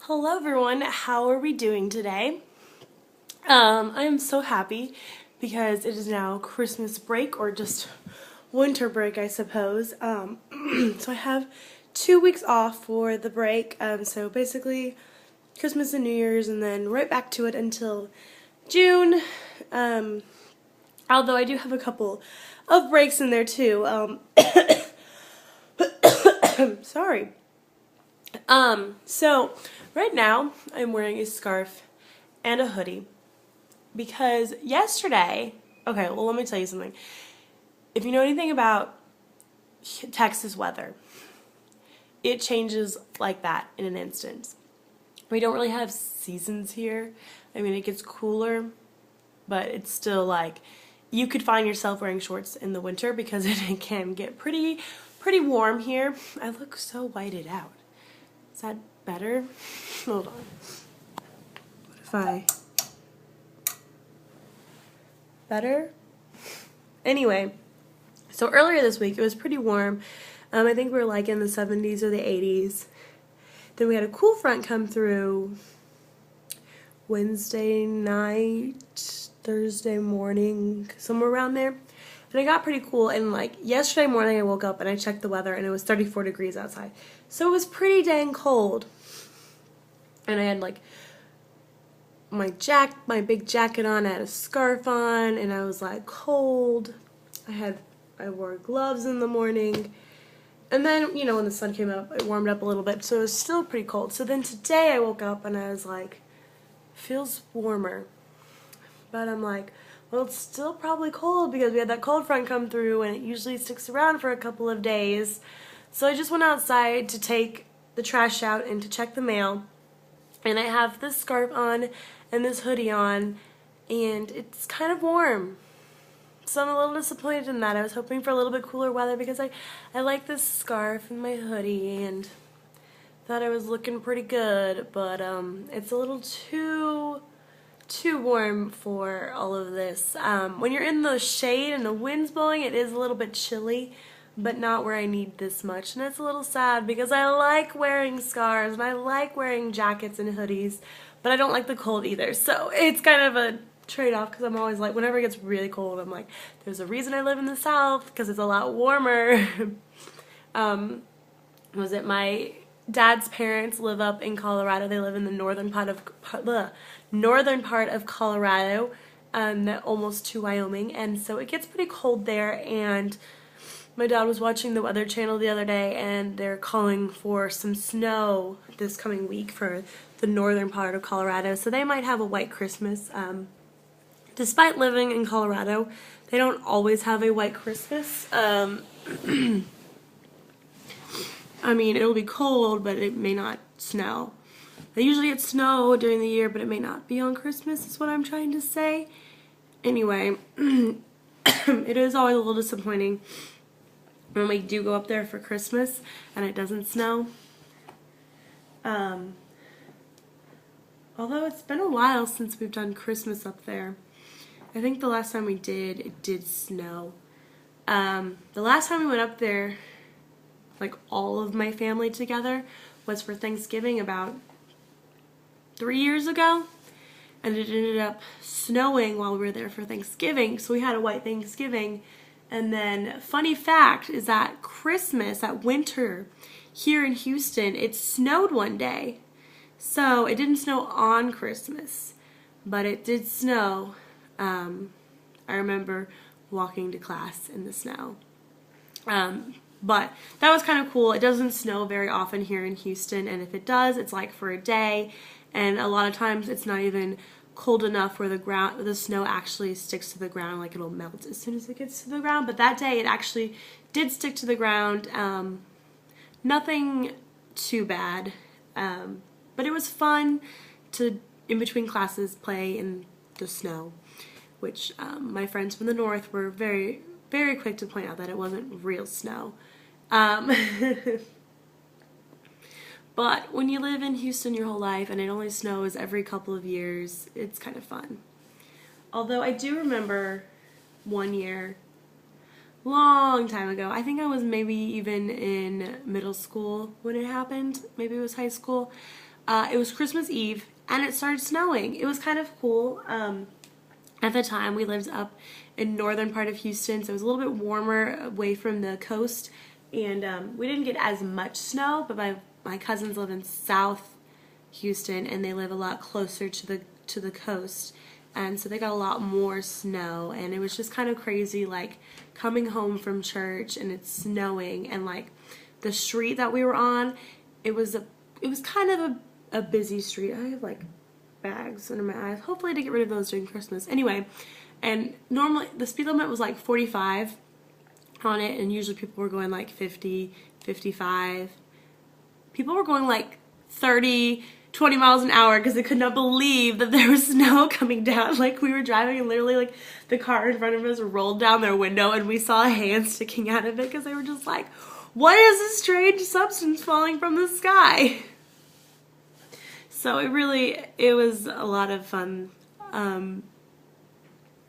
Hello everyone, how are we doing today? I am so happy because it is now Christmas break, or just winter break I suppose. So I have 2 weeks off for the break, so basically Christmas and New Year's and then right back to it until June. Although I do have a couple of breaks in there too. Sorry. So right now I'm wearing a scarf and a hoodie because yesterday, okay, well let me tell you something. If you know anything about Texas weather, it changes like that in an instant. We don't really have seasons here. I mean, it gets cooler, but it's still like you could find yourself wearing shorts in the winter because it can get pretty warm here. I look so whited out. Is that better? Hold on. What if I... Better? Anyway, so earlier this week it was pretty warm. I think we were like in the 70s or the 80s. Then we had a cool front come through Wednesday night, Thursday morning, somewhere around there. And it got pretty cool, and like yesterday morning I woke up and I checked the weather and it was 34 degrees outside. So it was pretty dang cold. And I had like my big jacket on, I had a scarf on, and I was like cold. I wore gloves in the morning. And then, you know, when the sun came up, it warmed up a little bit, so it was still pretty cold. So then today I woke up and I was like, feels warmer. But I'm like, well, it's still probably cold because we had that cold front come through and it usually sticks around for a couple of days. So I just went outside to take the trash out and to check the mail. And I have this scarf on and this hoodie on, and it's kind of warm. So I'm a little disappointed in that. I was hoping for a little bit cooler weather because I like this scarf and my hoodie and thought I was looking pretty good, but it's a little too warm for all of this. When you're in the shade and the wind's blowing, it is a little bit chilly, but not where I need this much. And it's a little sad because I like wearing scarves and I like wearing jackets and hoodies, but I don't like the cold either. So it's kind of a trade-off because I'm always like, whenever it gets really cold, I'm like, there's a reason I live in the South because it's a lot warmer. My dad's parents live up in Colorado. They live in the northern part of Colorado, almost to Wyoming, and so it gets pretty cold there. And my dad was watching the Weather Channel the other day, and they're calling for some snow this coming week for the northern part of Colorado, so they might have a white Christmas. Despite living in Colorado, they don't always have a white Christmas. I mean, it'll be cold, but it may not snow. They usually get snow during the year, but it may not be on Christmas, is what I'm trying to say. Anyway, it is always a little disappointing when we do go up there for Christmas and it doesn't snow. Although it's been a while since we've done Christmas up there. I think the last time we did, it did snow. The last time we went up there, like all of my family together, was for Thanksgiving about 3 years ago, and it ended up snowing while we were there for Thanksgiving, so we had a white Thanksgiving. And then, funny fact is that Christmas, that winter, here in Houston, it snowed one day. So it didn't snow on Christmas, but it did snow. I remember walking to class in the snow. But that was kind of cool. It doesn't snow very often here in Houston, and if it does, it's like for a day, and a lot of times it's not even cold enough where the snow actually sticks to the ground, like it'll melt as soon as it gets to the ground. But that day it actually did stick to the ground. Nothing too bad, but it was fun to, in between classes, play in the snow, which my friends from the north were very, very quick to point out that it wasn't real snow. But when you live in Houston your whole life and it only snows every couple of years, it's kind of fun. Although I do remember one year, long time ago, I think I was maybe even in middle school when it happened, maybe it was high school, It was Christmas Eve, and it started snowing. It was kind of cool. At the time, we lived up in northern part of Houston, so it was a little bit warmer away from the coast, and we didn't get as much snow, but my cousins live in South Houston, and they live a lot closer to the coast, and so they got a lot more snow, and it was just kind of crazy, like, coming home from church, and it's snowing, and, like, the street that we were on, it was kind of a busy street. I have, like, bags under my eyes. Hopefully I didn't get rid of those during Christmas. Anyway, and normally the speed limit was like 45 on it, and usually people were going like 50, 55. People were going like 30, 20 miles an hour because they could not believe that there was snow coming down. Like, we were driving and literally, like, the car in front of us rolled down their window and we saw a hand sticking out of it because they were just like, what is this strange substance falling from the sky? So it was a lot of fun.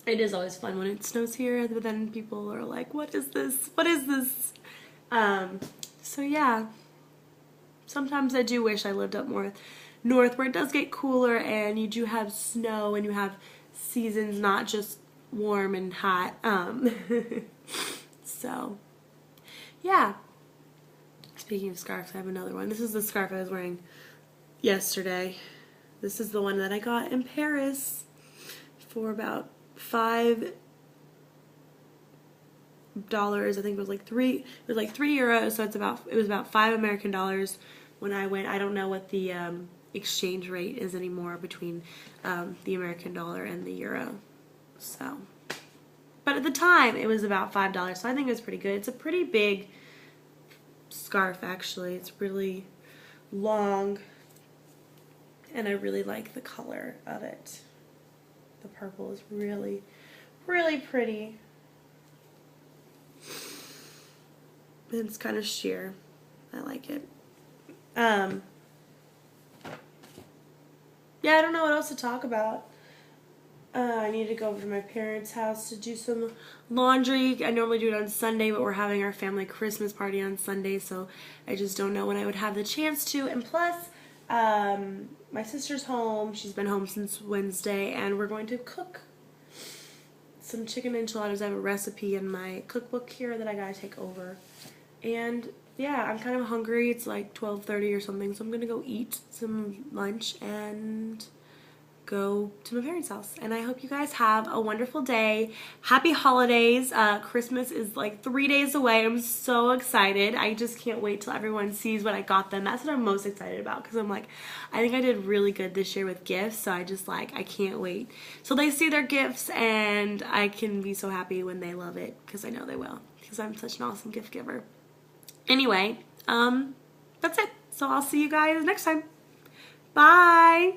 It is always fun when it snows here, but then people are like, what is this? What is this? So yeah, sometimes I do wish I lived up more north where it does get cooler and you do have snow and you have seasons, not just warm and hot. So yeah. Speaking of scarves, I have another one. This is the scarf I was wearing yesterday. This is the one that I got in Paris for about $5. I think it was like €3, so it was about $5 American dollars when I went. I don't know what the exchange rate is anymore between the American dollar and the euro. So, but at the time it was about $5, so I think it was pretty good. It's a pretty big scarf, actually. It's really long, and I really like the color of it. The purple is really, really pretty. And it's kind of sheer. I like it. Yeah, I don't know what else to talk about. I need to go over to my parents' house to do some laundry. I normally do it on Sunday, but we're having our family Christmas party on Sunday, so I just don't know when I would have the chance to. And plus, my sister's home. She's been home since Wednesday, and we're going to cook some chicken enchiladas. I have a recipe in my cookbook here that I gotta take over. And yeah, I'm kind of hungry. It's like 12:30 or something, so I'm gonna go eat some lunch and go to my parents' house. And I hope you guys have a wonderful day. Happy holidays. Christmas is like 3 days away. I'm so excited. I just can't wait till everyone sees what I got them. That's what I'm most excited about, because I'm like, I think I did really good this year with gifts, so I just like, I can't wait till they see their gifts, and I can be so happy when they love it, because I know they will, because I'm such an awesome gift giver. Anyway, that's it. So I'll see you guys next time. Bye!